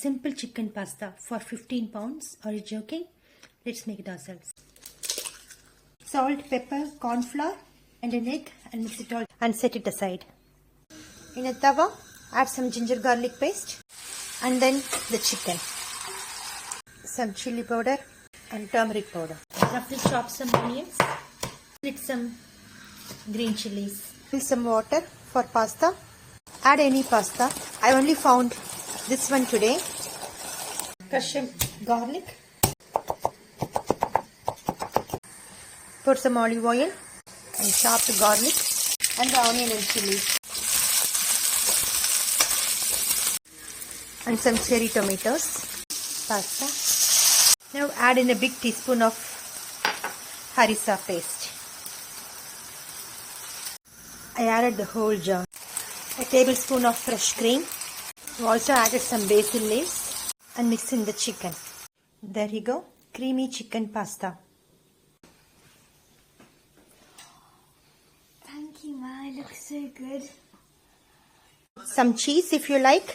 simple chicken pasta for 15 pounds. Are you joking? Let's make it ourselves. Salt, pepper, corn flour and an egg and mix it all and set it aside. In a tawa, add some ginger garlic paste and then the chicken. Some chili powder and turmeric powder. Roughly chop some onions. Split some green chilies. Fill some water for pasta. Add any pasta. I only found this one today. Crush some garlic. Put some olive oil and chop the garlic and the onion and chili. And some cherry tomatoes. Pasta. Now add in a big teaspoon of harissa paste. I added the whole jar. A tablespoon of fresh cream. We also added some basil leaves and mix in the chicken. There you go, creamy chicken pasta. Thank you, Ma. It looks so good. Some cheese if you like.